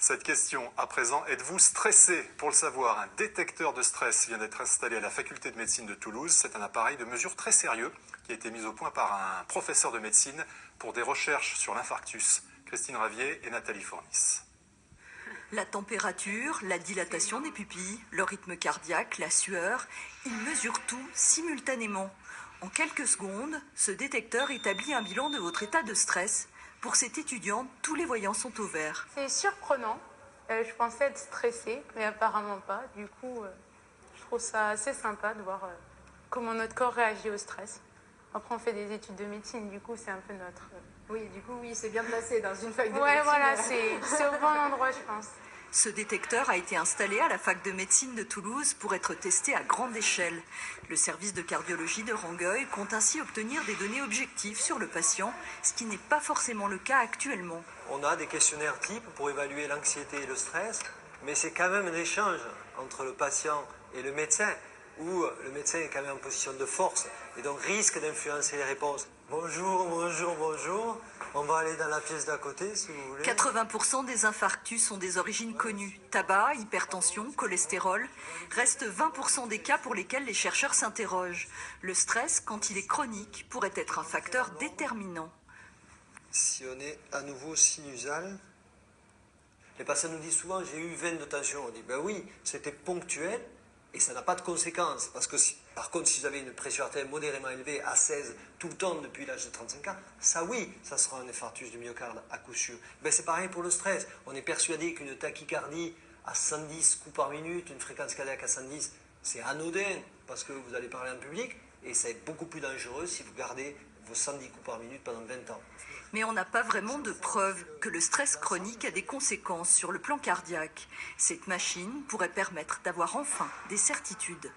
Cette question à présent, êtes-vous stressé? Pour le savoir, un détecteur de stress vient d'être installé à la faculté de médecine de Toulouse. C'est un appareil de mesure très sérieux qui a été mis au point par un professeur de médecine pour des recherches sur l'infarctus. Christine Ravier et Nathalie Fournis. La température, la dilatation des pupilles, le rythme cardiaque, la sueur, il mesure tout simultanément. En quelques secondes, ce détecteur établit un bilan de votre état de stress. Pour cette étudiante, tous les voyants sont au vert. C'est surprenant. Je pensais être stressée, mais apparemment pas. Du coup, je trouve ça assez sympa de voir comment notre corps réagit au stress. Après, on fait des études de médecine, du coup, c'est un peu notre... Oui, du coup, oui, c'est bien placé dans une fac de médecine. Ouais, voilà, c'est au bon endroit, je pense. Ce détecteur a été installé à la fac de médecine de Toulouse pour être testé à grande échelle. Le service de cardiologie de Rangueil compte ainsi obtenir des données objectives sur le patient, ce qui n'est pas forcément le cas actuellement. On a des questionnaires types pour évaluer l'anxiété et le stress, mais c'est quand même un échange entre le patient et le médecin, où le médecin est quand même en position de force et donc risque d'influencer les réponses. Bonjour, bonjour, bonjour. On va aller dans la pièce d'à côté si vous voulez. 80% des infarctus ont des origines connues. Tabac, hypertension, cholestérol. Restent 20% des cas pour lesquels les chercheurs s'interrogent. Le stress, quand il est chronique, pourrait être un facteur déterminant. Si on est à nouveau sinusal, les patients nous disent souvent j'ai eu 20 de tension. On dit ben oui, c'était ponctuel. Et ça n'a pas de conséquences, parce que par contre, si vous avez une pression artérielle modérément élevée à 16 tout le temps depuis l'âge de 35 ans, ça oui, ça sera un infarctus du myocarde à coup sûr. Ben, c'est pareil pour le stress. On est persuadé qu'une tachycardie à 110 coups par minute, une fréquence cardiaque à 110, c'est anodin, parce que vous allez parler en public, et c'est beaucoup plus dangereux si vous gardez vos 110 coups par minute pendant 20 ans. Mais on n'a pas vraiment de preuve que le stress chronique a des conséquences sur le plan cardiaque. Cette machine pourrait permettre d'avoir enfin des certitudes.